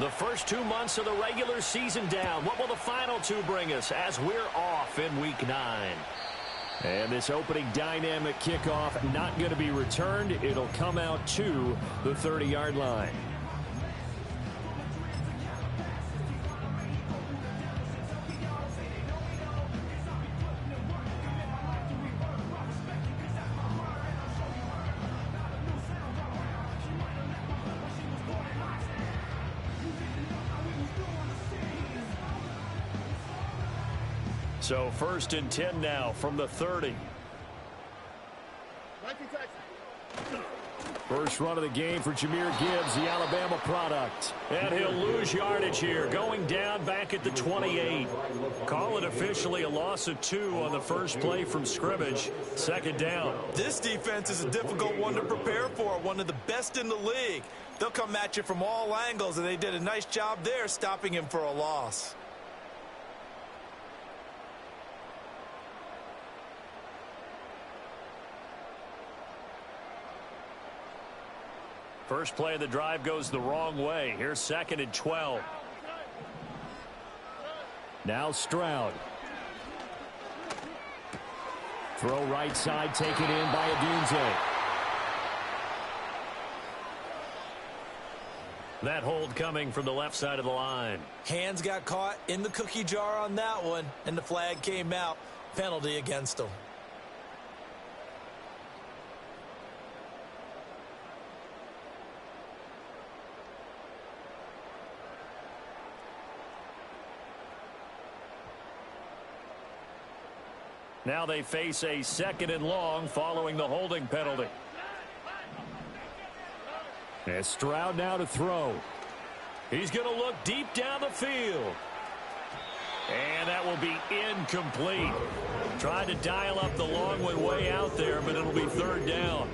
The first 2 months of the regular season down. What will the final two bring us as we're off in Week 9? And this opening dynamic kickoff not going to be returned. It'll come out to the 30-yard line. So 1st and 10 now from the 30. First run of the game for Jahmyr Gibbs, the Alabama product. And he'll lose yardage here, going down back at the 28. Call it officially a loss of 2 on the first play from scrimmage. 2nd down. This defense is a difficult one to prepare for, one of the best in the league. They'll come at you from all angles, and they did a nice job there stopping him for a loss. First play of the drive goes the wrong way. Here's 2nd and 12. Now Stroud. Throw right side, taken in by Adunze. That hold coming from the left side of the line. Hands got caught in the cookie jar on that one, and the flag came out. Penalty against him. Now they face a 2nd and long following the holding penalty. And Stroud now to throw. He's going to look deep down the field. And that will be incomplete. Tried to dial up the long one way out there, but it'll be 3rd down.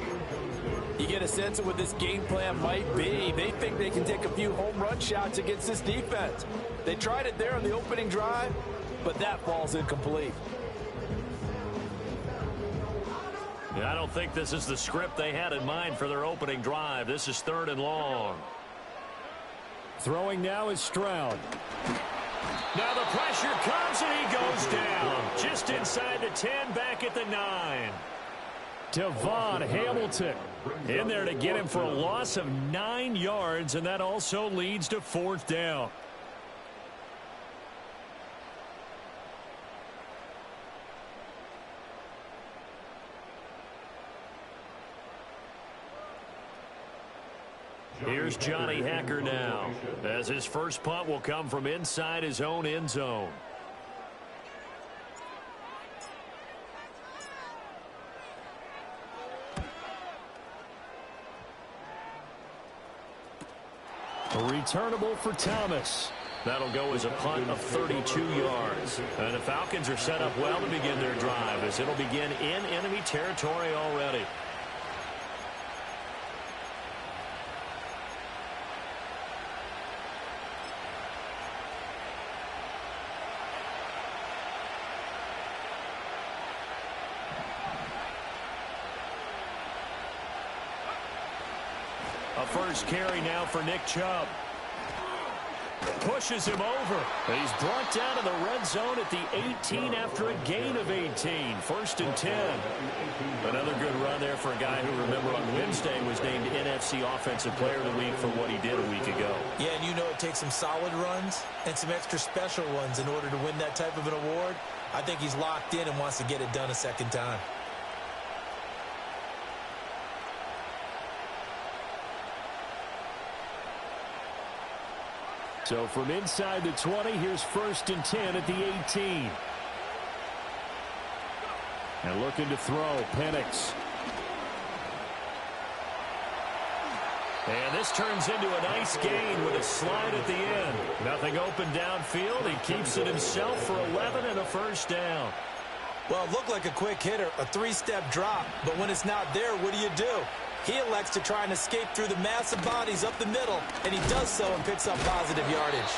You get a sense of what this game plan might be. They think they can take a few home run shots against this defense. They tried it there on the opening drive, but that falls incomplete. I don't think this is the script they had in mind for their opening drive. This is 3rd and long. Throwing now is Stroud. Now the pressure comes and he goes down. Just inside the 10, back at the 9. Devon Hamilton in there to get him for a loss of 9 yards, and that also leads to 4th down. Here's Johnny Hacker now, as his first punt will come from inside his own end zone. A returnable for Thomas. That'll go as a punt of 32 yards. And the Falcons are set up well to begin their drive, as it'll begin in enemy territory already. A first carry now for Nick Chubb. Pushes him over. He's brought down to the red zone at the 18 after a gain of 18. 1st and 10. Another good run there for a guy who, remember, on Wednesday was named NFC Offensive Player of the Week for what he did a week ago. Yeah, and you know it takes some solid runs and some extra special ones in order to win that type of an award. I think he's locked in and wants to get it done a second time. So from inside the 20, here's 1st and 10 at the 18. And looking to throw, Penix. And this turns into a nice gain with a slide at the end. Nothing open downfield. He keeps it himself for 11 and a 1st down. Well, it looked like a quick hitter, a 3-step drop. But when it's not there, what do? He elects to try and escape through the massive bodies up the middle, and he does so and picks up positive yardage.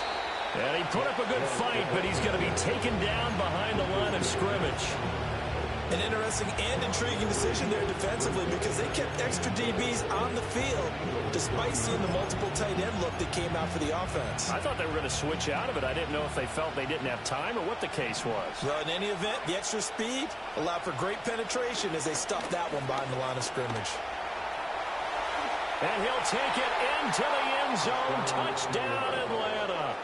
And he put up a good fight, but he's going to be taken down behind the line of scrimmage. An interesting and intriguing decision there defensively because they kept extra DBs on the field despite seeing the multiple tight end look that came out for the offense. I thought they were going to switch out of it. I didn't know if they felt they didn't have time or what the case was. Well, in any event, the extra speed allowed for great penetration as they stuffed that one behind the line of scrimmage. And he'll take it into the end zone. Touchdown, Atlanta.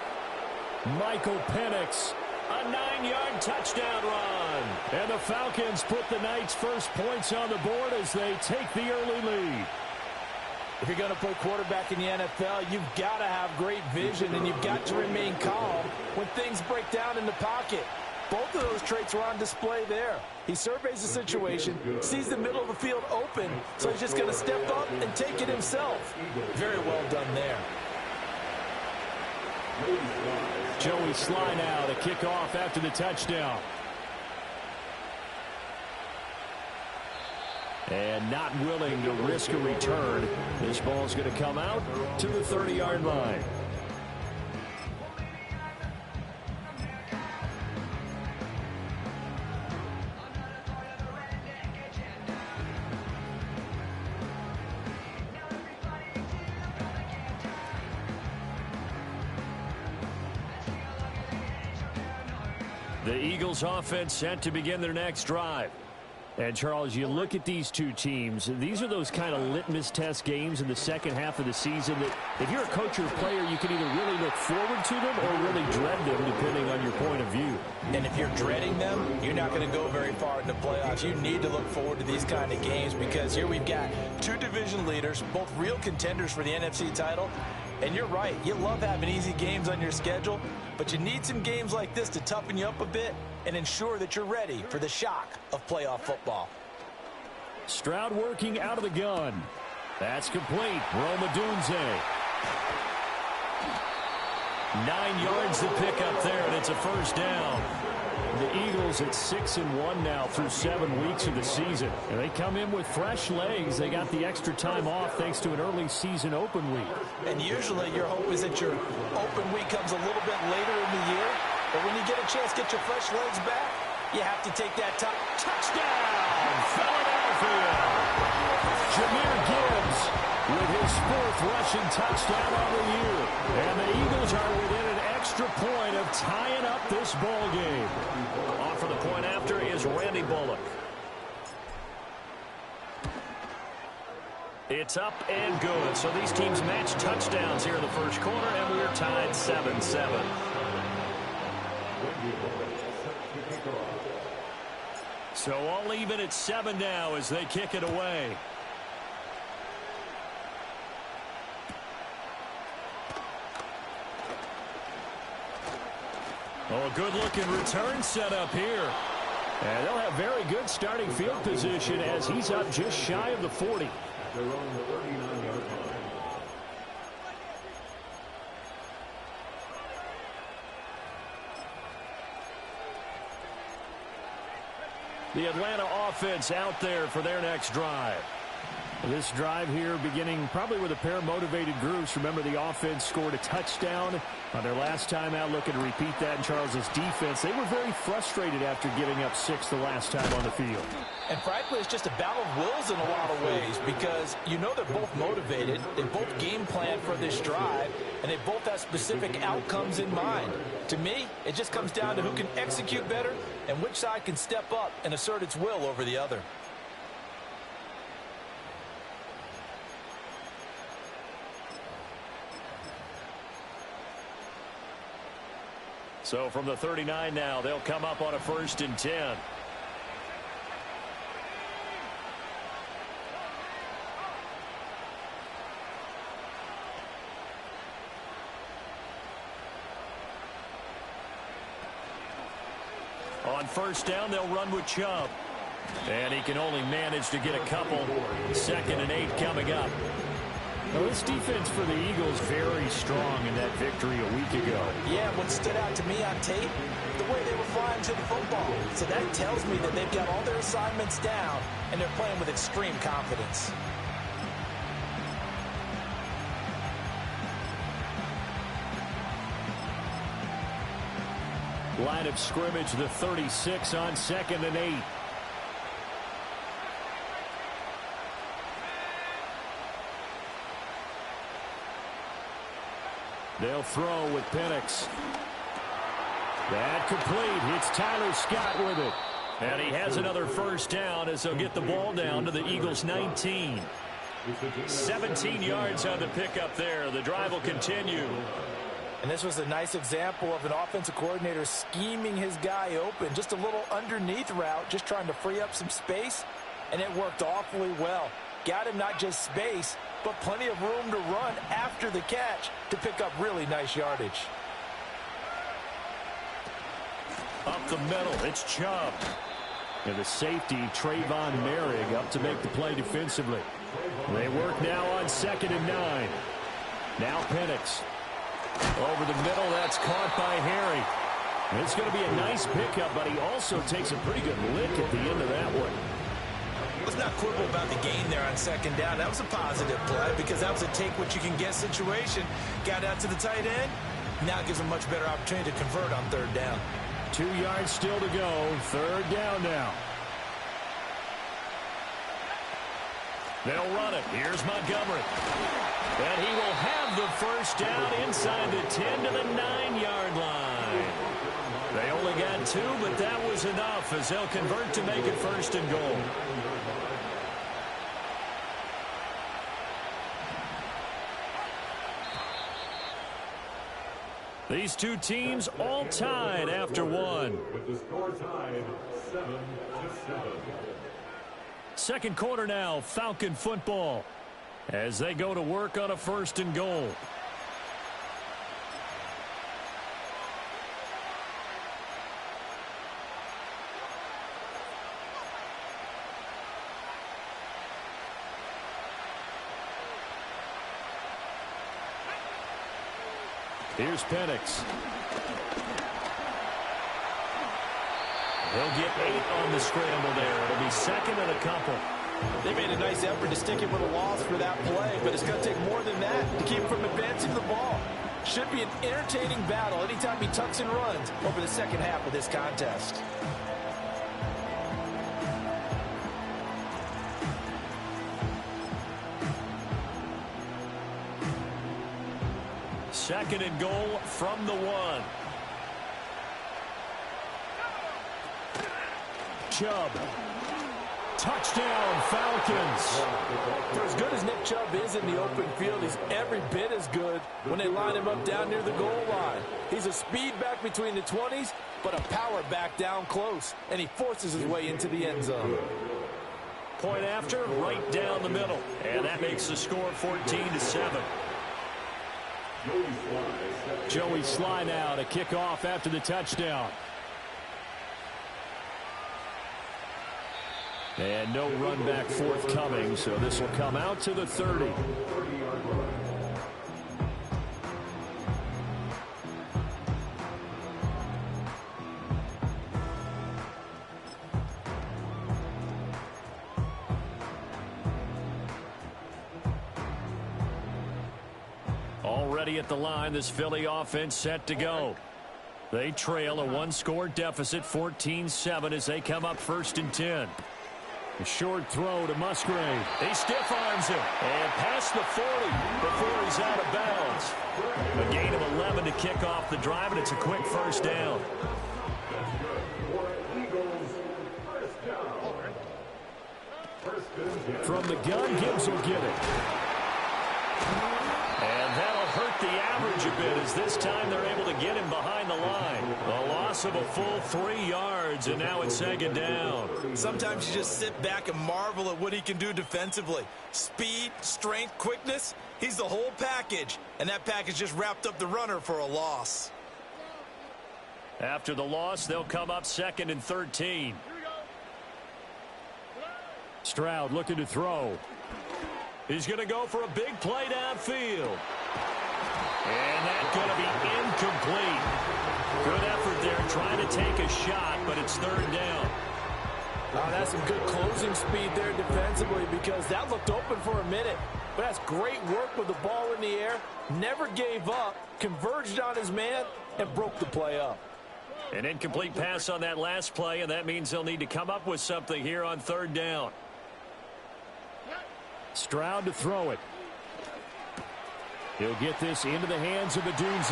Michael Penix. A 9-yard touchdown run. And the Falcons put the night's first points on the board as they take the early lead. If you're going to play quarterback in the NFL, you've got to have great vision, and you've got to remain calm when things break down in the pocket. Both of those traits were on display there. He surveys the situation, sees the middle of the field open, so he's just going to step up and take it himself. Very well done there. Joey Sly now to kick off after the touchdown. And not willing to risk a return. This ball's going to come out to the 30-yard line. The Eagles offense set to begin their next drive. And, Charles, you look at these two teams, these are those kind of litmus test games in the second half of the season that if you're a coach or a player, you can either really look forward to them or really dread them, depending on your point of view. And if you're dreading them, you're not going to go very far in the playoffs. You need to look forward to these kind of games because here we've got two division leaders, both real contenders for the NFC title. And you're right, you love having easy games on your schedule, but you need some games like this to toughen you up a bit and ensure that you're ready for the shock of playoff football. Stroud working out of the gun. That's complete. Rome Odunze. 9 yards to pick up there, and it's a first down. The Eagles at 6-1 now through 7 weeks of the season. And they come in with fresh legs. They got the extra time off thanks to an early season open week. And usually your hope is that your open week comes a little bit later in the year. But when you get a chance to get your fresh legs back, you have to take that time. Touchdown, Philadelphia! Jahmyr Gibbs with his 4th rushing touchdown of the year. And the Eagles are within an extra point of tying up this ball game. On for the point after is Randy Bullock. It's up and good. So these teams match touchdowns here in the first quarter, and we're tied 7-7. So all even at 7 now as they kick it away. Oh, a good-looking return set up here. And they'll have very good starting field position as he's up just shy of the 40. The Atlanta offense out there for their next drive. This drive here beginning probably with a pair of motivated groups. Remember, the offense scored a touchdown on their last time out, looking to repeat that in Charles's defense. They were very frustrated after giving up 6 the last time on the field. And frankly, it's just a battle of wills in a lot of ways because you know they're both motivated, they both game plan for this drive, and they both have specific outcomes in mind. To me, it just comes down to who can execute better and which side can step up and assert its will over the other. So from the 39 now, they'll come up on a 1st and 10. On 1st down, they'll run with Chubb. And he can only manage to get a couple. 2nd and 8 coming up. Now, this defense for the Eagles very strong in that victory a week ago. Yeah, what stood out to me on tape, the way they were flying to the football. So that tells me that they've got all their assignments down, and they're playing with extreme confidence. Line of scrimmage, the 36 on 2nd and 8. They'll throw with Penix. That complete. It's Tyler Scott with it. And he has another first down as they'll get the ball down to the Eagles' 19. 17 yards on the pickup there. The drive will continue. And this was a nice example of an offensive coordinator scheming his guy open. Just a little underneath route, just trying to free up some space. And it worked awfully well. Got him not just space, but plenty of room to run after the catch to pick up really nice yardage. Up the middle, it's Chubb. And the safety, Trayvon Merrick, up to make the play defensively. They work now on 2nd and 9. Now Penix. Over the middle, that's caught by Harry. It's going to be a nice pickup, but he also takes a pretty good lick at the end of that one. Let's not quibble about the gain there on 2nd down. That was a positive play because that was a take-what-you-can-get situation. Got out to the tight end. Now gives him much better opportunity to convert on 3rd down. 2 yards still to go. 3rd down now. They'll run it. Here's Montgomery. And he will have the first down inside the 10 to the 9-yard line. They only got 2, but that was enough as they'll convert to make it 1st and goal. These two teams all tied after one. With the score tied 7-7. Second quarter now, Falcon football, as they go to work on a 1st and goal. Here's Penix. He'll get 8 on the scramble there. It'll be 2nd and a couple. They made a nice effort to stick him with a loss for that play, but it's going to take more than that to keep him from advancing the ball. Should be an entertaining battle anytime he tucks and runs over the second half of this contest. Second and goal from the 1. Chubb. Touchdown, Falcons. For as good as Nick Chubb is in the open field, he's every bit as good when they line him up down near the goal line. He's a speed back between the 20s, but a power back down close, and he forces his way into the end zone. Point after, right down the middle. And that makes the score 14-7. Joey Sly now to kick off after the touchdown. And no run back forthcoming, so this will come out to the 30. Already at the line, this Philly offense set to go. They trail a 1-score deficit, 14-7, as they come up 1st and 10. A short throw to Musgrave. He stiff arms him and past the 40 before he's out of bounds. A gain of 11 to kick off the drive, and it's a quick 1st down. From the gun, Gibbs will get it. And that'll hurt the average a bit as this time they're able to get him behind the line. A loss of a full 3 yards, and now it's 2nd down. Sometimes you just sit back and marvel at what he can do defensively. Speed, strength, quickness, he's the whole package. And that package just wrapped up the runner for a loss. After the loss, they'll come up 2nd and 13. Stroud looking to throw. He's going to go for a big play downfield. And that's going to be incomplete. Good effort there trying to take a shot, but it's 3rd down. That's some good closing speed there defensively because that looked open for a minute. But that's great work with the ball in the air. Never gave up, converged on his man, and broke the play up. An incomplete pass on that last play, and that means they'll need to come up with something here on 3rd down. Stroud to throw it. He'll get this into the hands of Adunze.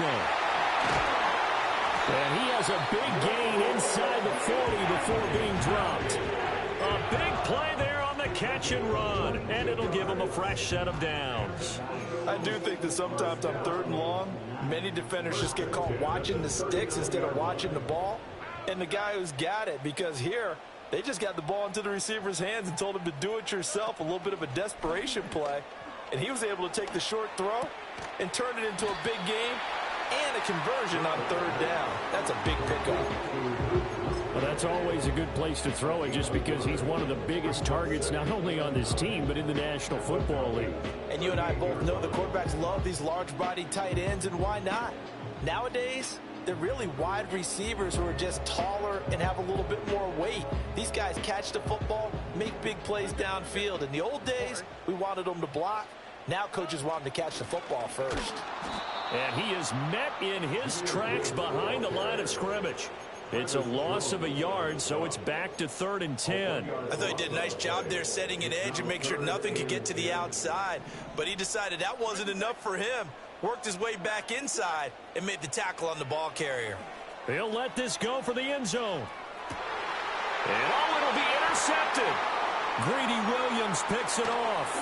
And he has a big gain inside the 40 before being dropped. A big play there on the catch and run, and it'll give him a fresh set of downs. I do think that sometimes on 3rd and long, many defenders just get caught watching the sticks instead of watching the ball. And the guy who's got it, because here, they just got the ball into the receiver's hands and told him to do it yourself, a little bit of a desperation play. And he was able to take the short throw and turn it into a big game and a conversion on 3rd down. That's a big pickup. Well, that's always a good place to throw it just because he's one of the biggest targets not only on this team but in the National Football League. And you and I both know the quarterbacks love these large-bodied tight ends, and why not? Nowadays, they're really wide receivers who are just taller and have a little bit more weight. These guys catch the football, make big plays downfield. In the old days, we wanted them to block. Now coaches want them to catch the football first. And he is met in his tracks behind the line of scrimmage. It's a loss of a yard, so it's back to 3rd and 10. I thought he did a nice job there setting an edge and make sure nothing could get to the outside. But he decided that wasn't enough for him. Worked his way back inside and made the tackle on the ball carrier. He'll let this go for the end zone. And oh, it'll be intercepted. Greedy Williams picks it off.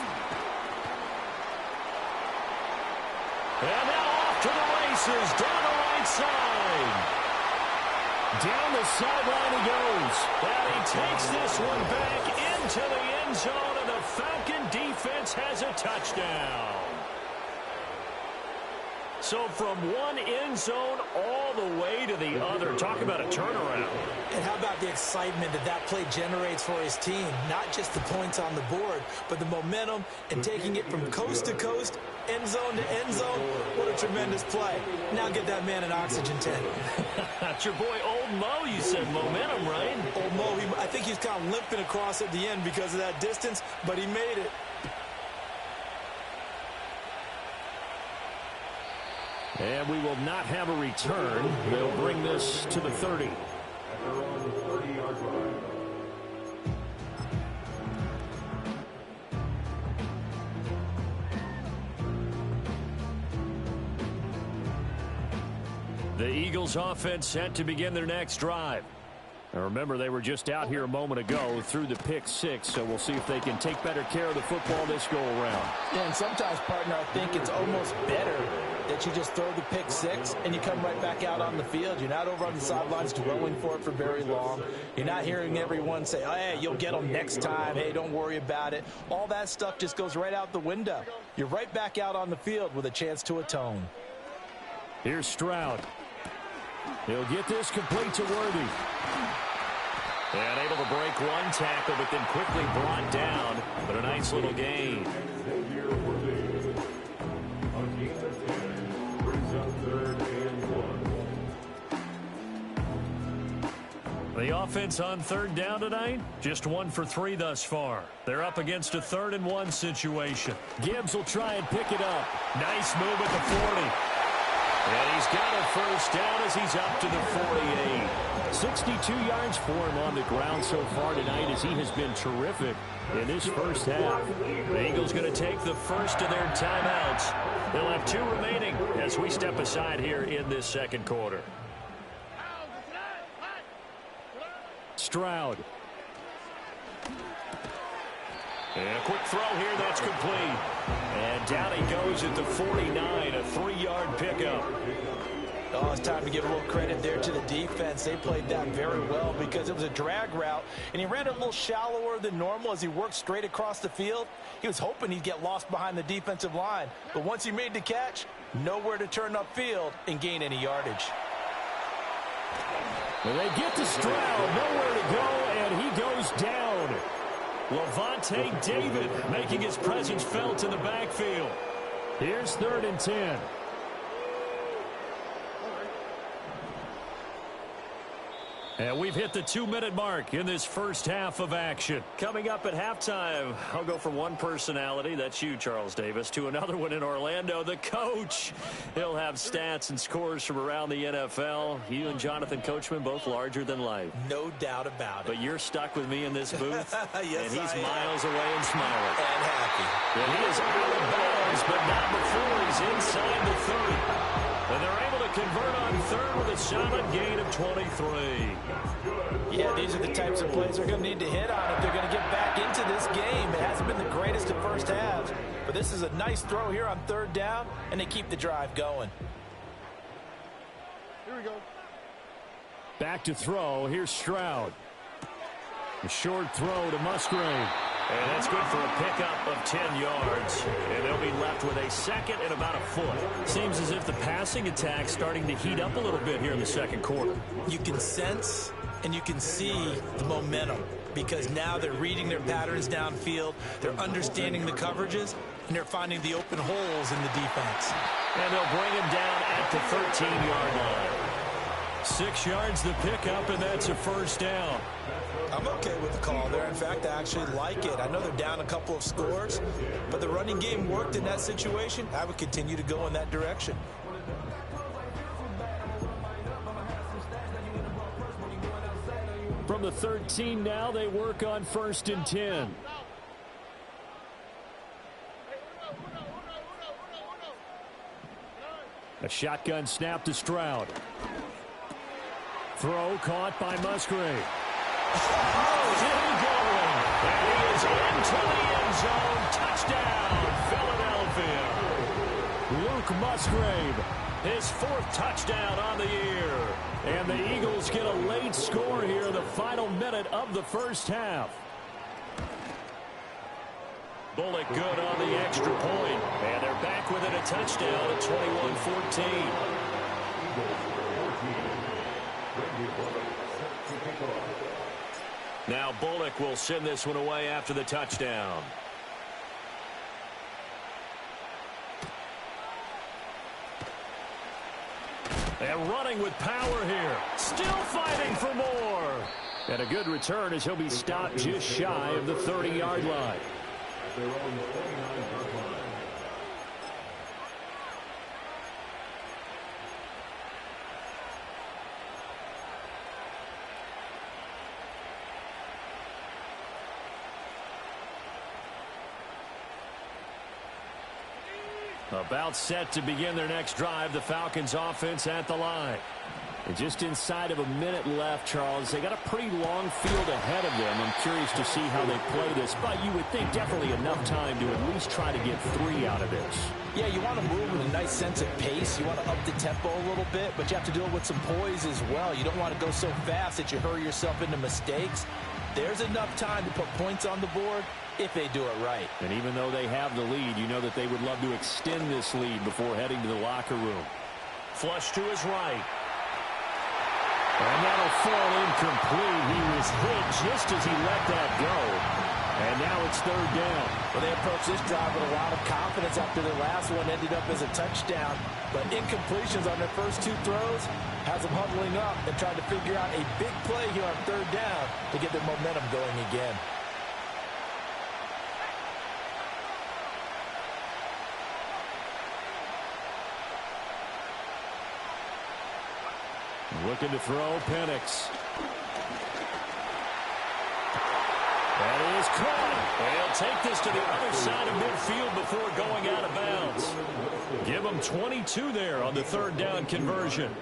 And now off to the races, down the right side. Down the sideline he goes. And he takes this one back into the end zone, and the Falcon defense has a touchdown. So from one end zone all the way to the other. Talk about a turnaround. And how about the excitement that that play generates for his team? Not just the points on the board, but the momentum and taking it from coast to coast, end zone to end zone. What a tremendous play. Now get that man an oxygen tent. That's your boy Old Mo, you said. Momentum, right? Old Mo, I think he's kind of limping across at the end because of that distance, but he made it. And we will not have a return. They'll bring this to the 30. The Eagles offense set to begin their next drive. Now remember, they were just out here a moment ago through the pick 6, so we'll see if they can take better care of the football this go around. Yeah, and sometimes, partner, I think it's almost better that you just throw the pick 6 and you come right back out on the field. You're not over on the sidelines dwelling for it for very long. You're not hearing everyone say, oh, hey, you'll get them next time. Hey, don't worry about it. All that stuff just goes right out the window. You're right back out on the field with a chance to atone. Here's Stroud. He'll get this complete to Worthy. And able to break one tackle, but then quickly brought down. But a nice little gain. The offense on 3rd down tonight, just 1 for 3 thus far. They're up against a 3rd and 1 situation. Gibbs will try and pick it up. Nice move at the 40. And he's got a first down as he's up to the 48. 62 yards for him on the ground so far tonight as he has been terrific in this first half. The Eagles going to take the first of their timeouts. They'll have 2 remaining as we step aside here in this second quarter. Stroud. And a quick throw here, that's complete. And down he goes at the 49, a 3-yard pickup. Oh, it's time to give a little credit there to the defense. They played that very well because it was a drag route, and he ran it a little shallower than normal as he worked straight across the field. He was hoping he'd get lost behind the defensive line, but once he made the catch, nowhere to turn upfield and gain any yardage. Well, they get to Stroud, nowhere to go, and he goes down. Levante David making his presence felt in the backfield. Here's 3rd and 10. And we've hit the 2-minute mark in this first half of action. Coming up at halftime, I'll go from one personality, that's you, Charles Davis, to another one in Orlando, the coach. He'll have stats and scores from around the NFL. You and Jonathan Coachman, both larger than life. No doubt about it. But you're stuck with me in this booth, yes, and he's miles away and smiling. And happy. And he is out of bounds, but not before he's inside the 30. And they're able to convert on third with a solid gain of 23. Yeah, these are the types of plays they're going to need to hit on if they're going to get back into this game. It hasn't been the greatest of first halves, but this is a nice throw here on third down, and they keep the drive going. Here we go. Back to throw. Here's Stroud. A short throw to Musgrave. And that's good for a pickup of 10 yards. And they'll be left with a second and about a foot. Seems as if the passing attack's starting to heat up a little bit here in the second quarter. You can sense and you can see the momentum because now they're reading their patterns downfield, they're understanding the coverages, and they're finding the open holes in the defense. And they'll bring him down at the 13-yard line. 6 yards the pickup, and that's a first down. I'm okay with the call there. In fact, I actually like it. I know they're down a couple of scores, but the running game worked in that situation. I would continue to go in that direction. From the 13 now, they work on 1st and 10. A shotgun snap to Stroud. Throw caught by Musgrave. Still going. And he is into the end zone. Touchdown, Philadelphia. Luke Musgrave, his 4th touchdown on the year. And the Eagles get a late score here in the final minute of the first half. Bullock good on the extra point. And they're back within a touchdown at 21-14. Now Bullock will send this one away after the touchdown. And running with power here. Still fighting for more. And a good return as he'll be stopped just shy of the 30-yard line. About set to begin their next drive, the Falcons offense at the line. And just inside of a minute left, Charles, they got a pretty long field ahead of them. I'm curious to see how they play this, but you would think definitely enough time to at least try to get 3 out of this. Yeah, you want to move with a nice sense of pace. You want to up the tempo a little bit, but you have to do it with some poise as well. You don't want to go so fast that you hurry yourself into mistakes. There's enough time to put points on the board if they do it right. And even though they have the lead, you know that they would love to extend this lead before heading to the locker room. Flush to his right. And that'll fall incomplete. He was hit just as he let that go. And now it's 3rd down. Well, they approached this drive with a lot of confidence after their last one ended up as a touchdown. But incompletions on their first 2 throws has them huddling up and trying to figure out a big play here on 3rd down to get their momentum going again. Looking to throw, Penix. That is caught. They'll take this to the other side of midfield before going out of bounds. Give them 22 there on the 3rd down conversion.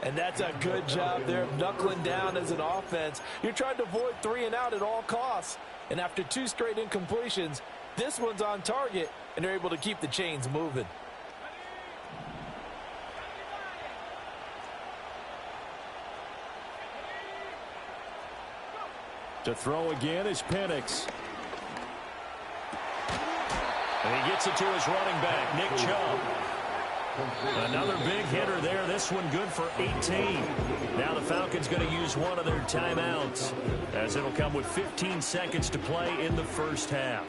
And that's a good job there of knuckling down as an offense. You're trying to avoid 3 and out at all costs. And after 2 straight incompletions, this one's on target, and they're able to keep the chains moving. To throw again is Penix. And he gets it to his running back, Nick Chubb. Another big hitter there. This one good for 18. Now the Falcons going to use one of their timeouts, as it'll come with 15 seconds to play in the first half.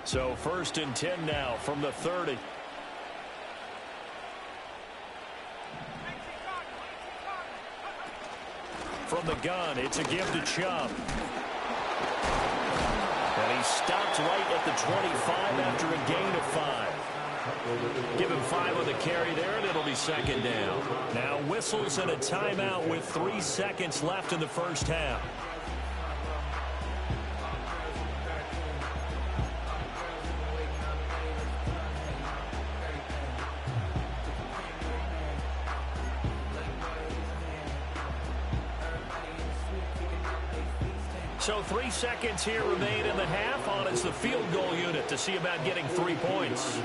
So 1st and 10 now from the 30. From the gun, it's a give to Chubb. And he stopped right at the 25 after a gain of 5. Give him 5 on the carry there, and it'll be 2nd down. Now whistles and a timeout with 3 seconds left in the first half. So 3 seconds here remain in the half. On it's the field goal unit to see about getting 3 points.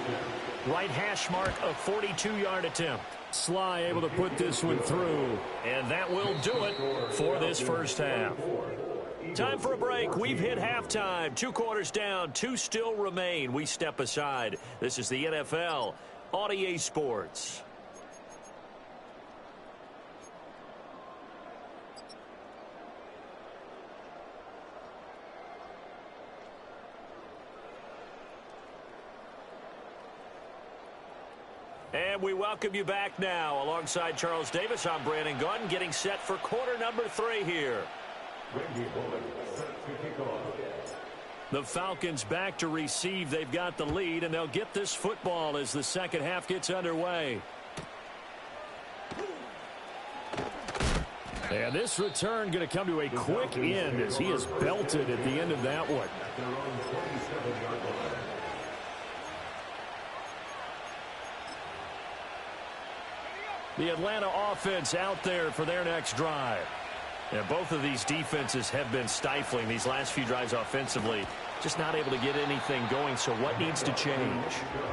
Right hash mark, a 42-yard attempt. Sly able to put this one through. And that will do it for this first half. Time for a break. We've hit halftime. 2 quarters down, 2 still remain. We step aside. This is the NFL on EA Sports. And we welcome you back now. Alongside Charles Davis, I'm Brandon Gunn, getting set for quarter number 3 here. The Falcons back to receive. They've got the lead, and they'll get this football as the second half gets underway. And this return going to come to a quick end as he is belted at the end of that one. The Atlanta offense out there for their next drive. And both of these defenses have been stifling these last few drives offensively. Just not able to get anything going, so what needs to change?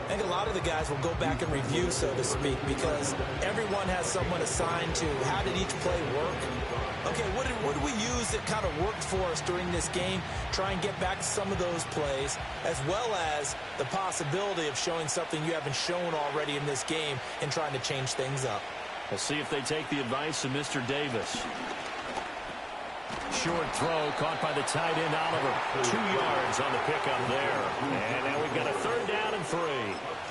I think a lot of the guys will go back and review, so to speak, because everyone has someone assigned to how did each play work. Okay, what did we use that kind of worked for us during this game? Try and get back to some of those plays, as well as the possibility of showing something you haven't shown already in this game and trying to change things up. We'll see if they take the advice of Mr. Davis. Short throw caught by the tight end Oliver. 2 yards on the pickup there. And now we've got a 3rd down and 3.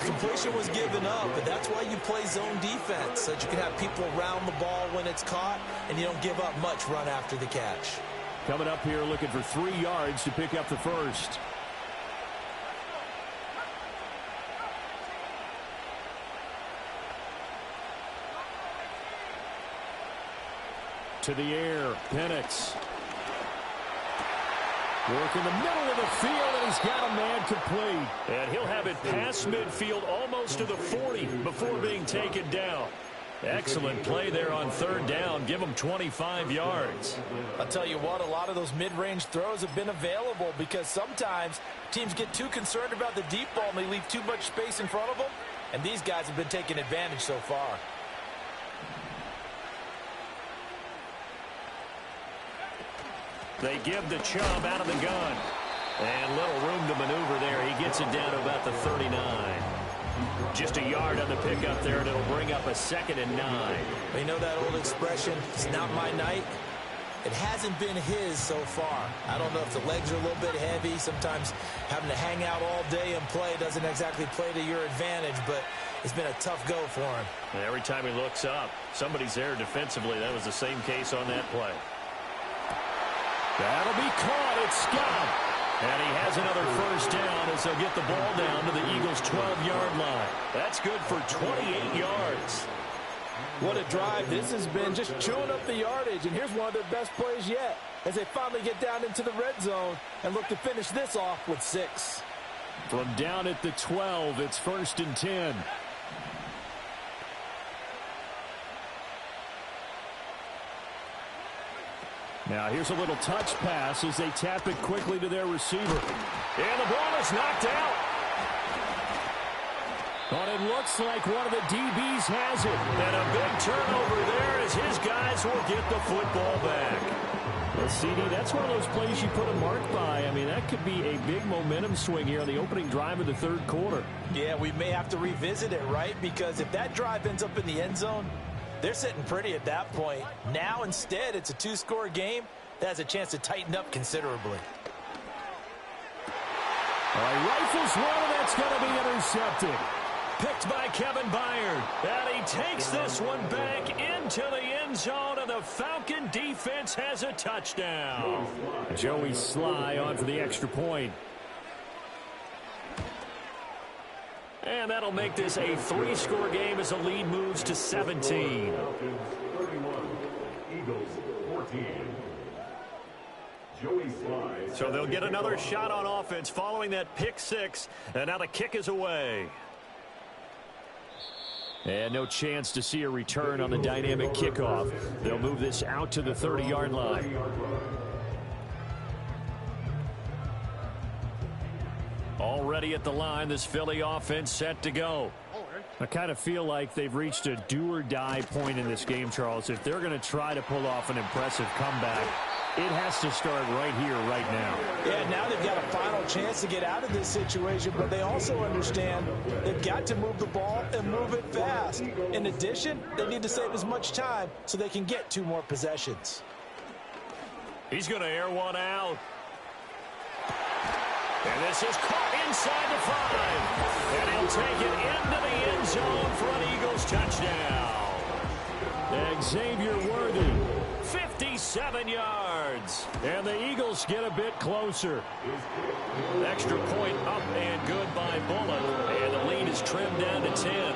Completion was given up, but that's why you play zone defense, so that you can have people around the ball when it's caught, and you don't give up much run after the catch. Coming up here looking for 3 yards to pick up the first. To the air, Penix. Work in the middle of the field, and he's got a man complete. And he'll have it past midfield almost to the 40 before being taken down. Excellent play there on 3rd down. Give him 25 yards. I'll tell you what, a lot of those mid-range throws have been available because sometimes teams get too concerned about the deep ball and they leave too much space in front of them. And these guys have been taking advantage so far. They give the Chubb out of the gun. And little room to maneuver there. He gets it down to about the 39. Just a yard on the pickup there, and it'll bring up a 2nd and 9. You know that old expression, it's not my night? It hasn't been his so far. I don't know if the legs are a little bit heavy. Sometimes having to hang out all day and play doesn't exactly play to your advantage, but it's been a tough go for him. And every time he looks up, somebody's there defensively. That was the same case on that play. That'll be caught. It's Scott. And he has another 1st down as they'll get the ball down to the Eagles' 12-yard line. That's good for 28 yards. What a drive this has been, just chewing up the yardage. And here's one of their best plays yet as they finally get down into the red zone and look to finish this off with 6. From down at the 12, it's 1st and 10. Now here's a little touch pass as they tap it quickly to their receiver. And the ball is knocked out. But it looks like one of the DBs has it. And a big turnover there as his guys will get the football back. Well, CD, that's one of those plays you put a mark by. I mean, that could be a big momentum swing here on the opening drive of the 3rd quarter. Yeah, we may have to revisit it, right? Because if that drive ends up in the end zone, they're sitting pretty at that point. Now, instead, it's a 2-score game that has a chance to tighten up considerably. He rifles one, and that's going to be intercepted. Picked by Kevin Byard. And he takes this one back into the end zone, and the Falcon defense has a touchdown. Joey Sly on for the extra point. And that'll make this a 3-score game as the lead moves to 17. Falcons 31, Eagles 14. Joey Sly. So they'll get another shot on offense following that pick 6. And now the kick is away. And no chance to see a return on the dynamic kickoff. They'll move this out to the 30-yard line. Already at the line, this Philly offense set to go. I kind of feel like they've reached a do-or-die point in this game, Charles. If they're going to try to pull off an impressive comeback, it has to start right here, right now. Yeah, now they've got a final chance to get out of this situation, but they also understand they've got to move the ball and move it fast. In addition, they need to save as much time so they can get 2 more possessions. He's going to air one out. And this is caught inside the 5. And he'll take it into the end zone for an Eagles touchdown. Xavier Worthy, 57 yards. And the Eagles get a bit closer. Extra point up and good by Bullock. And the lead is trimmed down to 10.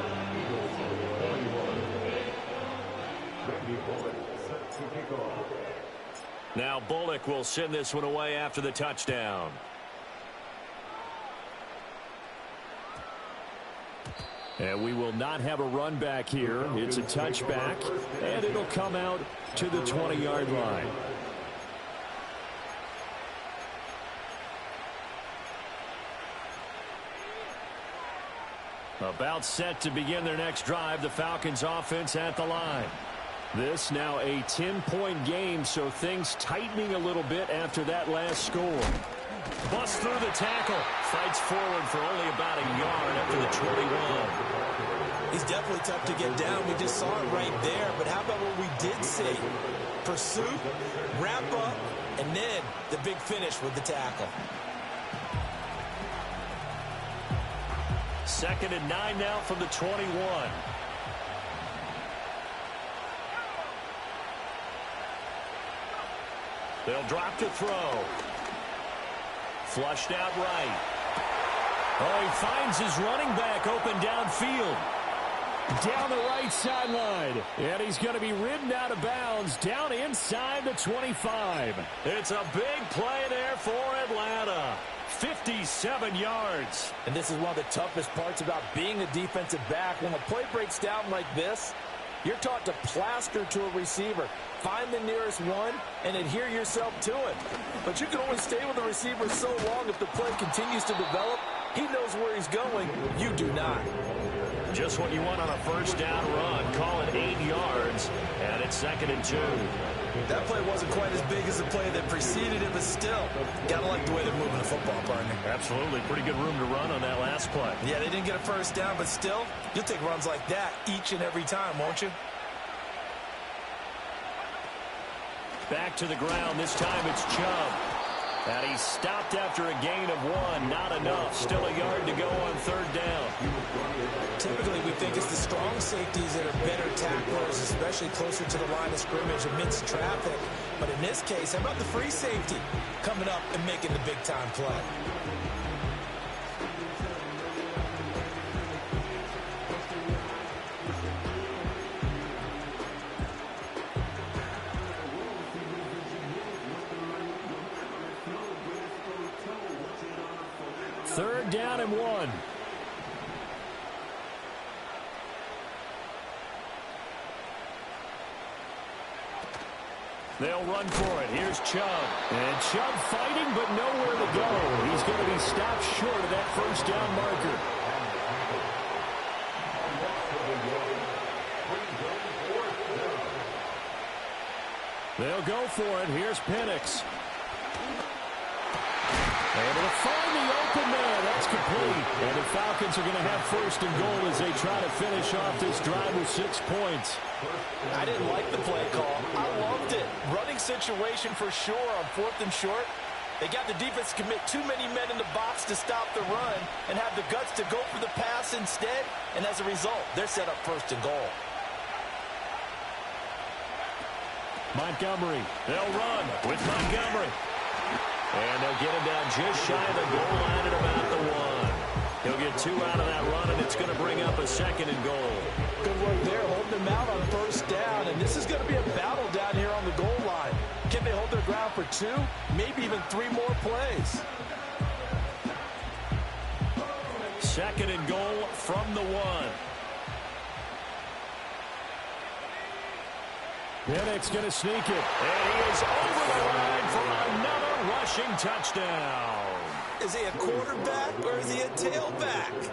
Now Bullock will send this one away after the touchdown. And we will not have a run back here. It's a touchback, and it'll come out to the 20-yard line. About set to begin their next drive, the Falcons offense at the line. This now a 10-point game, so things tightening a little bit after that last score. Busts through the tackle. Fights forward for only about a yard after the 21. He's definitely tough to get down. We just saw it right there. But how about what we did see? Pursuit, wrap up, and then the big finish with the tackle. 2nd and 9 now from the 21. They'll drop to throw. Flushed out right. Oh, he finds his running back open downfield. Down the right sideline. And he's going to be ridden out of bounds down inside the 25. It's a big play there for Atlanta. 57 yards. And this is one of the toughest parts about being a defensive back. When the play breaks down like this, you're taught to plaster to a receiver. Find the nearest one and adhere yourself to it. But you can only stay with the receiver so long if the play continues to develop. He knows where he's going. You do not. Just what you want on a first down run. Call it 8 yards. And it's 2nd and 2. That play wasn't quite as big as the play that preceded it, but still, gotta like the way they're moving the football, partner. Absolutely. Pretty good room to run on that last play. Yeah, they didn't get a first down, but still, you'll take runs like that each and every time, won't you? Back to the ground. This time it's Chubb. And he's stopped after a gain of 1. Not enough. Still a yard to go on 3rd down. Typically, we think it's the strong safeties that are better tacklers, especially closer to the line of scrimmage amidst traffic. But in this case, how about the free safety coming up and making the big-time play? Third down and 1. They'll run for it. Here's Chubb. And Chubb fighting, but nowhere to go. He's going to be stopped short of that first down marker. They'll go for it. Here's Penix. Able to find the open man. That's complete. And the Falcons are going to have 1st and goal as they try to finish off this drive with 6 points. I didn't like the play call. I loved it. Running situation for sure on 4th and short. They got the defense to commit too many men in the box to stop the run and have the guts to go for the pass instead. And as a result, they're set up first and goal. Montgomery, they'll run with Montgomery. And they'll get him down just shy of the goal line at about the 1. He'll get 2 out of that run, and it's going to bring up a 2nd and goal. Good work there, holding them out on first down. And this is going to be a battle down here on the goal line. Can they hold their ground for 2, maybe even 3 more plays? 2nd and goal from the 1. Penix going to sneak it. And he is over the line for another rushing touchdown. Is he a quarterback or is he a tailback?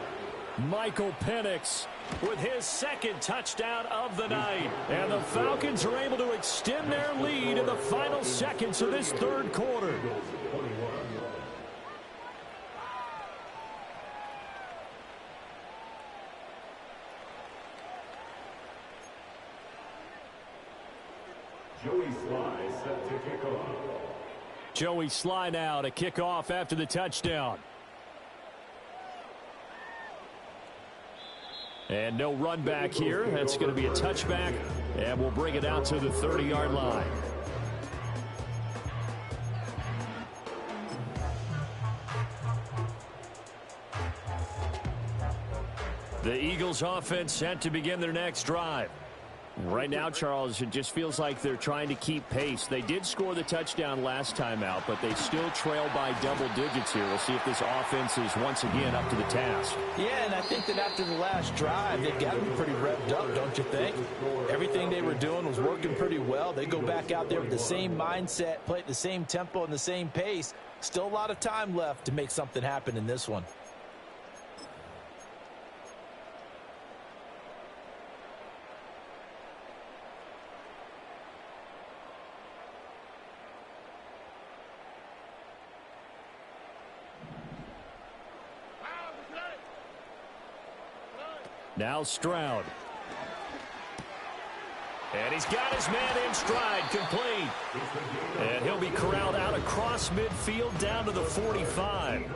Michael Penix with his 2nd touchdown of the night. And the Falcons are able to extend their lead in the final seconds of this 3rd quarter. Joey Sly set to kick off. Joey Sly now to kick off after the touchdown. And no run back here. That's going to be a touchback. And we'll bring it out to the 30-yard line. The Eagles offense set to begin their next drive. Right now, Charles, it just feels like they're trying to keep pace. They did score the touchdown last time out, but they still trail by double digits here. We'll see if this offense is once again up to the task. Yeah, and I think that after the last drive, they've got to be pretty revved up, don't you think? Everything they were doing was working pretty well. They go back out there with the same mindset, play at the same tempo and the same pace. Still a lot of time left to make something happen in this one. Now Stroud. And he's got his man in stride, complete. And he'll be corralled out across midfield down to the 45.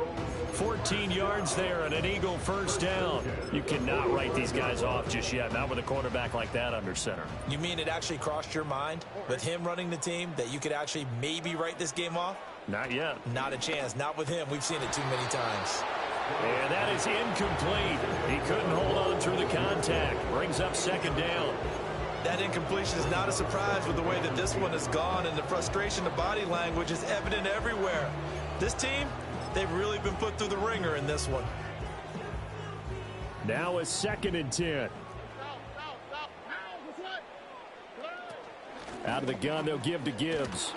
14 yards there and an Eagle first down. You cannot write these guys off just yet, not with a quarterback like that under center. You mean it actually crossed your mind with him running the team that you could actually maybe write this game off? Not yet. Not a chance. Not with him. We've seen it too many times. And that is incomplete. He couldn't hold on through the contact. Brings up 2nd down. That incompletion is not a surprise with the way that this one has gone, and the frustration, the body language is evident everywhere. This team, they've really been put through the ringer in this one. Now a 2nd and 10. Out of the gun, they'll give to Gibbs.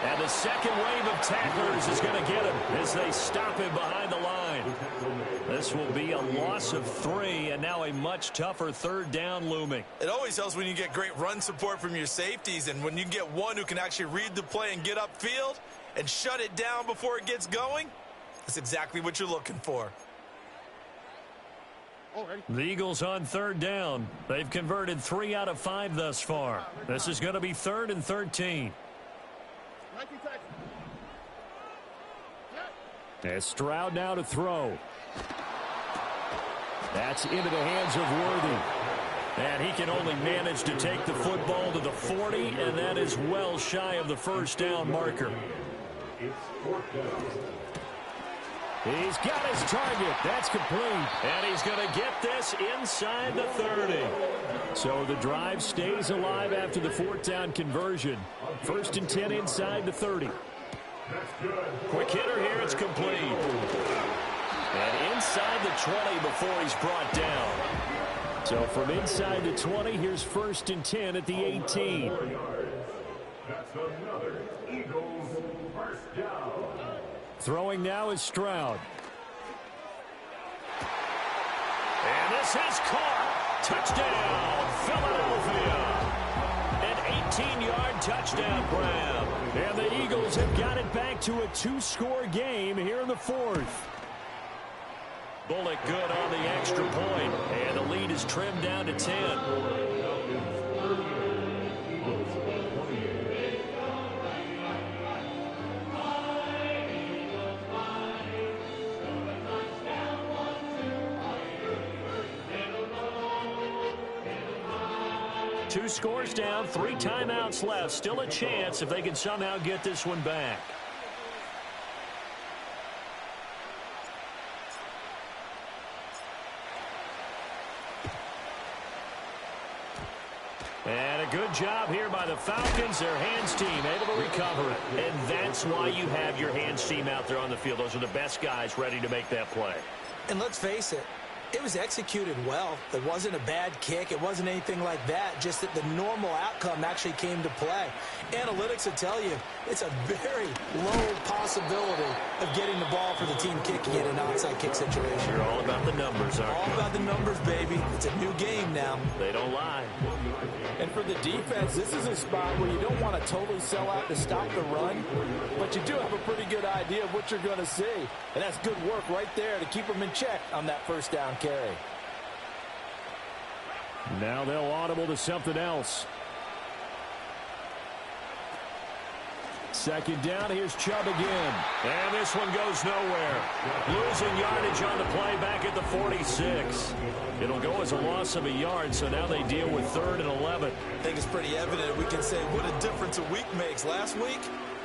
And the second wave of tacklers is going to get him as they stop him behind the line. This will be a loss of 3, and now a much tougher 3rd down looming. It always helps when you get great run support from your safeties, and when you get one who can actually read the play and get upfield and shut it down before it gets going, that's exactly what you're looking for. The Eagles on 3rd down. They've converted 3 out of 5 thus far. This is going to be 3rd and 13. As Stroud now to throw. That's into the hands of Worthy. And he can only manage to take the football to the 40, and that is well shy of the first down marker. He's got his target. That's complete. And he's going to get this inside the 30. So the drive stays alive after the 4th down conversion. 1st and 10 inside the 30. Quick hitter here. It's complete. And inside the 20 before he's brought down. So from inside the 20, here's 1st and 10 at the 18. That's another Eagles first down. Throwing now is Stroud. And this is caught. Touchdown, Philadelphia. An 18-yard touchdown grab. And the Eagles have got it back to a 2-score game here in the 4th. Bullock good on the extra point. And the lead is trimmed down to 10. 2 scores down, 3 timeouts left. Still a chance if they can somehow get this one back. And a good job here by the Falcons. Their hands team able to recover it. And that's why you have your hands team out there on the field. Those are the best guys ready to make that play. And let's face it, it was executed well. It wasn't a bad kick. It wasn't anything like that. Just that the normal outcome actually came to play. Analytics will tell you it's a very low possibility of getting the ball for the team kicking it in an onside kick situation. You're all about the numbers, aren't you? All about the numbers, baby. It's a new game now. They don't lie. And for the defense, this is a spot where you don't want to totally sell out to stop the run, but you do have a pretty good idea of what you're going to see. And that's good work right there to keep them in check on that first down carry. Now they'll audible to something else. Second down, here's Chubb again. And this one goes nowhere. Losing yardage on the play back at the 46. It'll go as a loss of a yard, so now they deal with 3rd and 11. I think it's pretty evident. We can say what a difference a week makes. Last week,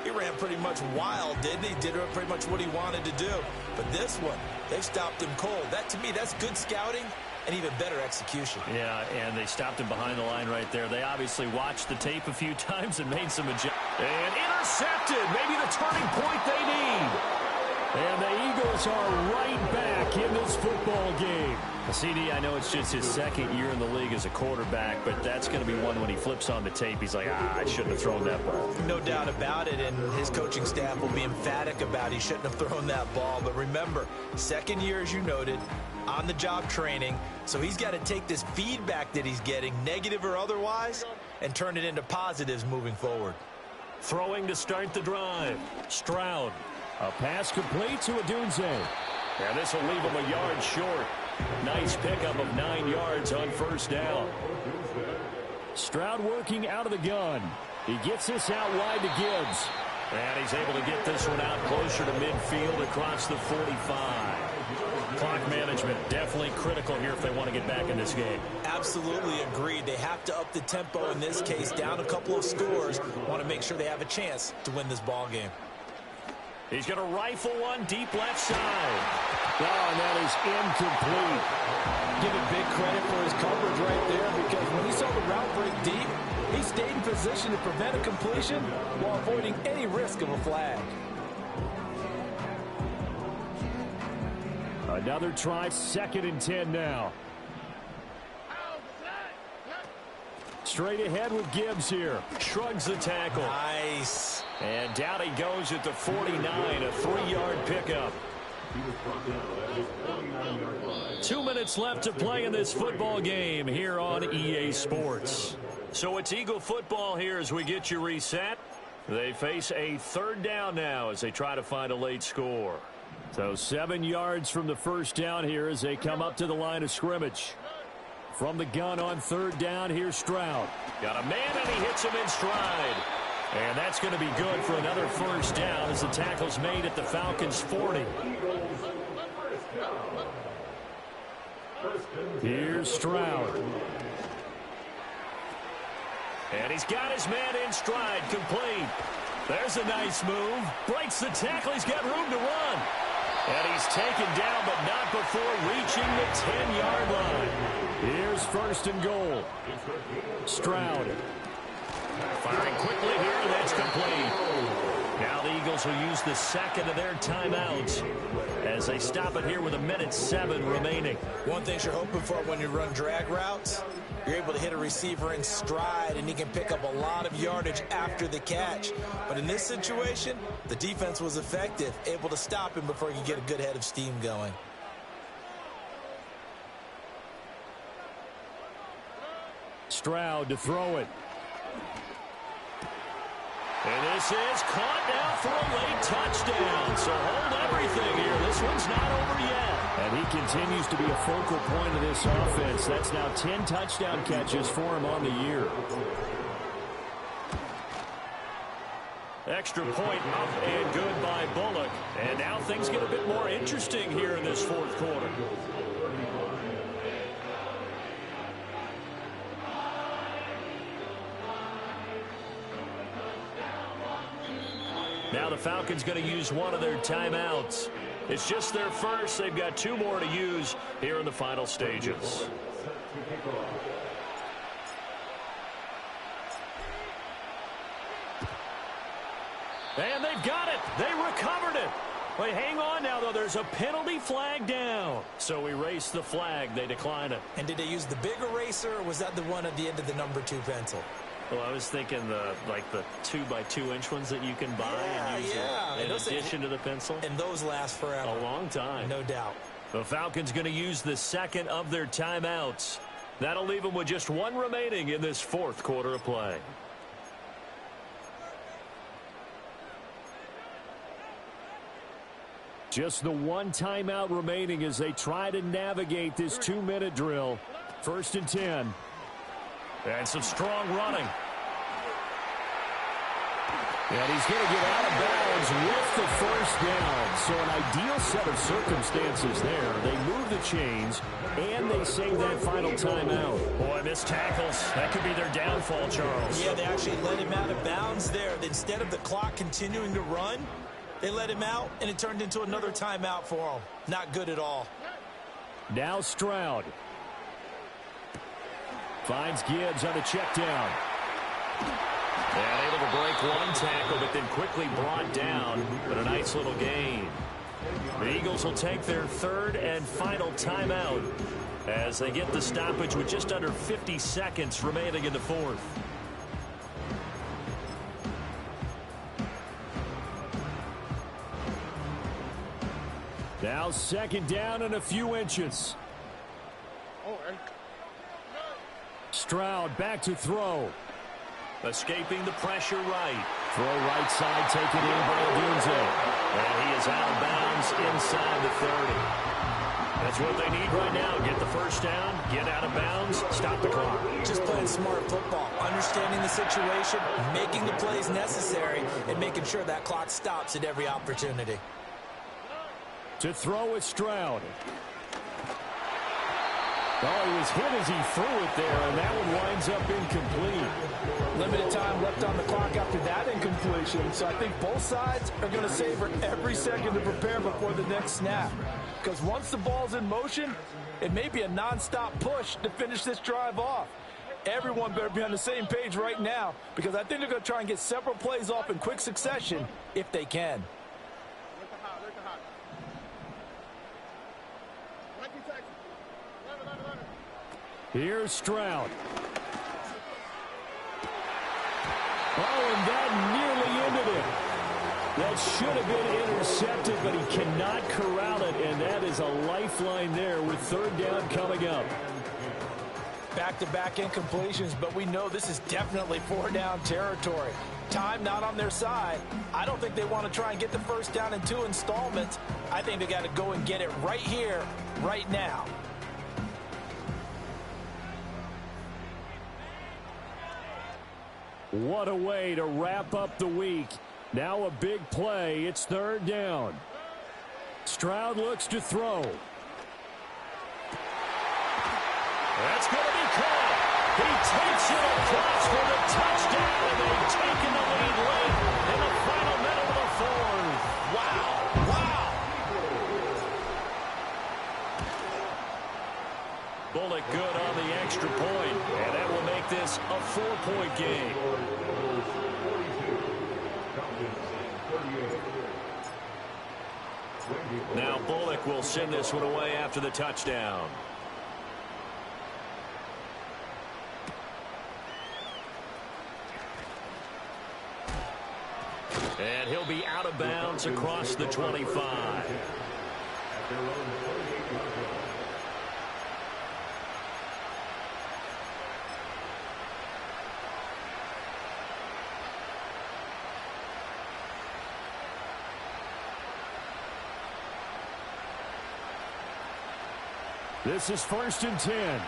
he ran pretty much wild, didn't he? Did pretty much what he wanted to do. But this one, they stopped him cold. That, to me, that's good scouting and even better execution. Yeah, and they stopped him behind the line right there. They obviously watched the tape a few times and made some adjustments. And intercepted. Maybe the turning point they need. And the Eagles are right back in this football game. CD, I know it's just his 2nd year in the league as a quarterback, but that's going to be one when he flips on the tape. He's like, I shouldn't have thrown that ball. No doubt about it, and his coaching staff will be emphatic about he shouldn't have thrown that ball. But remember, 2nd year, as you noted, on-the-job training, so he's got to take this feedback that he's getting, negative or otherwise, and turn it into positives moving forward. Throwing to start the drive. Stroud. A pass complete to Odunze. And this will leave him a yard short. Nice pickup of 9 yards on first down. Stroud working out of the gun. He gets this out wide to Gibbs. And he's able to get this one out closer to midfield across the 45. Clock management definitely critical here if they want to get back in this game. Absolutely agreed. They have to up the tempo in this case. Down a couple of scores. Want to make sure they have a chance to win this ball game. He's going to rifle one deep left side. Oh, and that is incomplete. Give him big credit for his coverage right there, because when he saw the route break deep, he stayed in position to prevent a completion while avoiding any risk of a flag. Another try, 2nd and 10 now. Straight ahead with Gibbs here. Shrugs the tackle. Nice. And down he goes at the 49, a 3-yard pickup. 2 minutes left to play in this football game here on EA Sports. So it's Eagle football here as we get you reset. They face a 3rd down now as they try to find a late score. So 7 yards from the first down here as they come up to the line of scrimmage. From the gun on 3rd down, here's Stroud. Got a man, and he hits him in stride. And that's going to be good for another first down as the tackle's made at the Falcons' 40. Here's Stroud. And he's got his man in stride, complete. There's a nice move. Breaks the tackle. He's got room to run. And he's taken down, but not before reaching the 10-yard line. Here's 1st and goal. Stroud. Firing quickly here, and that's complete. Now the Eagles will use the 2nd of their timeouts as they stop it here with 1:07 remaining. One thing you're hoping for when you run drag routes, you're able to hit a receiver in stride, and he can pick up a lot of yardage after the catch. But in this situation, the defense was effective, able to stop him before he could get a good head of steam going. Stroud to throw it. And this is caught now for a late touchdown. So hold everything here. This one's not over yet. And he continues to be a focal point of this offense. That's now 10 touchdown catches for him on the year. Extra point up and good by Bullock. And now things get a bit more interesting here in this 4th quarter. Now the Falcons going to use one of their timeouts. It's just their first. They've got 2 more to use here in the final stages. And they've got it. They recovered it. Wait, hang on now, though. There's a penalty flag down. So erase the flag. They decline it. And did they use the big eraser, or was that the one at the end of the number 2 pencil? Well, I was thinking the 2x2-inch ones that you can buy and use in addition to the pencil. And those last forever. A long time. No doubt. The Falcons going to use the second of their timeouts. That'll leave them with just 1 remaining in this 4th quarter of play. Just the 1 timeout remaining as they try to navigate this 2-minute drill. 1st and 10. And some strong running. And he's going to get out of bounds with the first down. So an ideal set of circumstances there. They move the chains, and they save that final timeout. Boy, missed tackles. That could be their downfall, Charles. Yeah, they actually let him out of bounds there. Instead of the clock continuing to run, they let him out, and it turned into another timeout for him. Not good at all. Now Stroud. Finds Gibbs on the check down. And able to break 1 tackle, but then quickly brought down. But a nice little gain. The Eagles will take their 3rd and final timeout as they get the stoppage with just under 50 seconds remaining in the 4th. Now 2nd down and a few inches. Stroud back to throw. Escaping the pressure right. Throw right side taken in by Odunze. And he is out of bounds inside the 30. That's what they need right now. Get the first down, get out of bounds, stop the clock. Just playing smart football, understanding the situation, making the plays necessary, and making sure that clock stops at every opportunity. To throw it, Stroud. Oh, he was hit as he threw it there, and that one winds up incomplete. Limited time left on the clock after that incompletion, so I think both sides are going to savor every second to prepare before the next snap. Because once the ball's in motion, it may be a nonstop push to finish this drive off. Everyone better be on the same page right now, because I think they're going to try and get several plays off in quick succession if they can. Here's Stroud. Oh, and that nearly ended it. That should have been intercepted, but he cannot corral it, and that is a lifeline there with 3rd down coming up. Back-to-back incompletions, but we know this is definitely 4-down territory. Time not on their side. I don't think they want to try and get the first down in 2 installments. I think they got to go and get it right here, right now. What a way to wrap up the week. Now a big play. It's 3rd down. Stroud looks to throw. That's going to be caught. He takes it across for the touchdown, and they've taken the lead late in the final minute of the 4th. Wow. Wow. Bullock good on the extra point, and that will make this a 4-point game. Now Bullock will send this one away after the touchdown. And he'll be out of bounds across the 25. This is 1st and 10.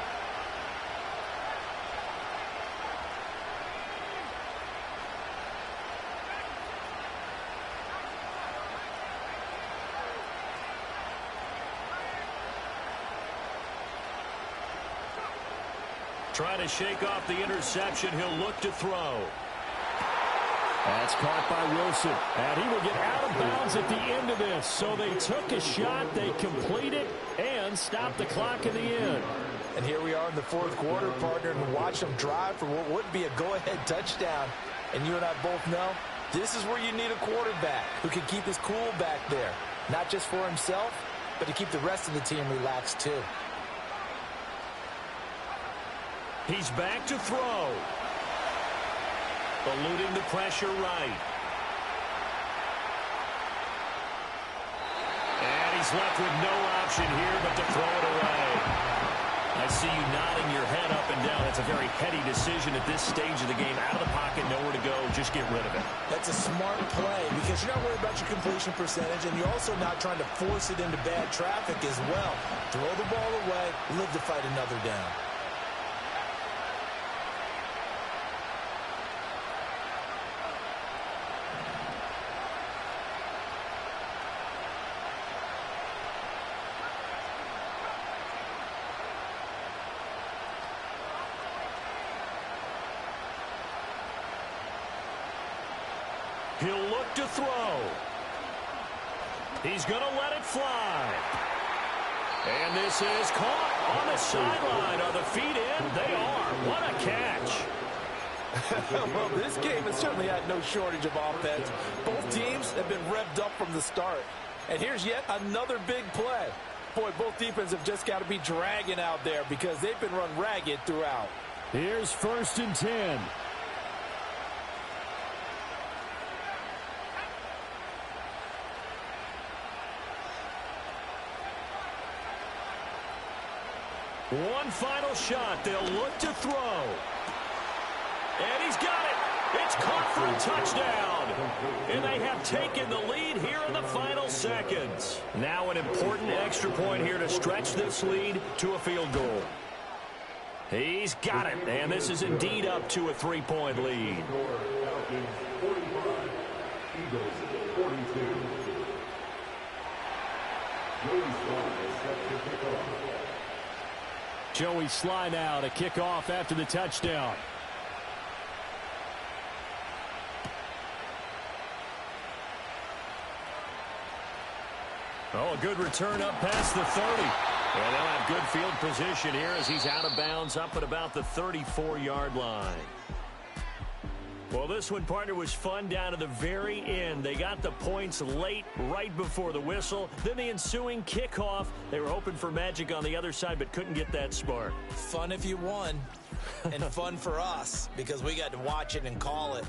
Trying to shake off the interception. He'll look to throw. That's caught by Wilson. And he will get out of bounds at the end of this. So they took a shot, they completed, and stopped the clock in the end. And here we are in the fourth quarter, partner, and watch them drive for what would be a go-ahead touchdown. And you and I both know this is where you need a quarterback who can keep his cool back there. Not just for himself, but to keep the rest of the team relaxed too. He's back to throw. Eluding the pressure right. And he's left with no option here but to throw it away. I see you nodding your head up and down. It's a very heady decision at this stage of the game. Out of the pocket, nowhere to go. Just get rid of it. That's a smart play because you're not worried about your completion percentage, and you're also not trying to force it into bad traffic as well. Throw the ball away, live to fight another down. He'll look to throw. He's going to let it fly. And this is caught on the sideline. Are the feet in? They are. What a catch. Well, this game has certainly had no shortage of offense. Both teams have been revved up from the start. And here's yet another big play. Boy, both defenses have just got to be dragging out there because they've been run ragged throughout. Here's 1st and 10. One final shot. They'll look to throw. And he's got it. It's caught for a touchdown. And they have taken the lead here in the final seconds. Now an important extra point here to stretch this lead to a field goal. He's got it. And this is indeed up to a 3-point lead. Joey Sly now to kick off after the touchdown. Oh, a good return up past the 30. And they'll have good field position here as he's out of bounds up at about the 34-yard line. Well, this one, partner, was fun down to the very end. They got the points late, right before the whistle. Then the ensuing kickoff. They were hoping for magic on the other side, but couldn't get that spark. Fun if you won, and fun for us because we got to watch it and call it.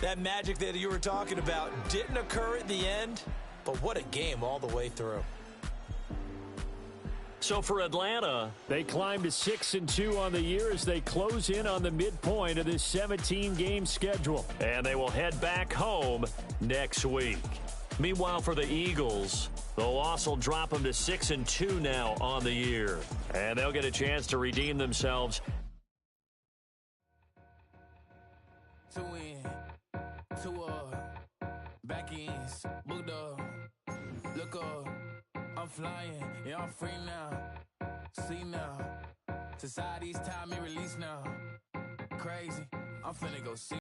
That magic that you were talking about didn't occur at the end, but what a game all the way through. So for Atlanta, they climb to 6-2 on the year as they close in on the midpoint of this 17-game schedule. And they will head back home next week. Meanwhile, for the Eagles, the loss will drop them to 6-2 now on the year. And they'll get a chance to redeem themselves. Two in, two up, back ends, booked up, look up. I'm flying, yeah, I'm free now. See now, society's time me release now. Crazy, I'm finna go see.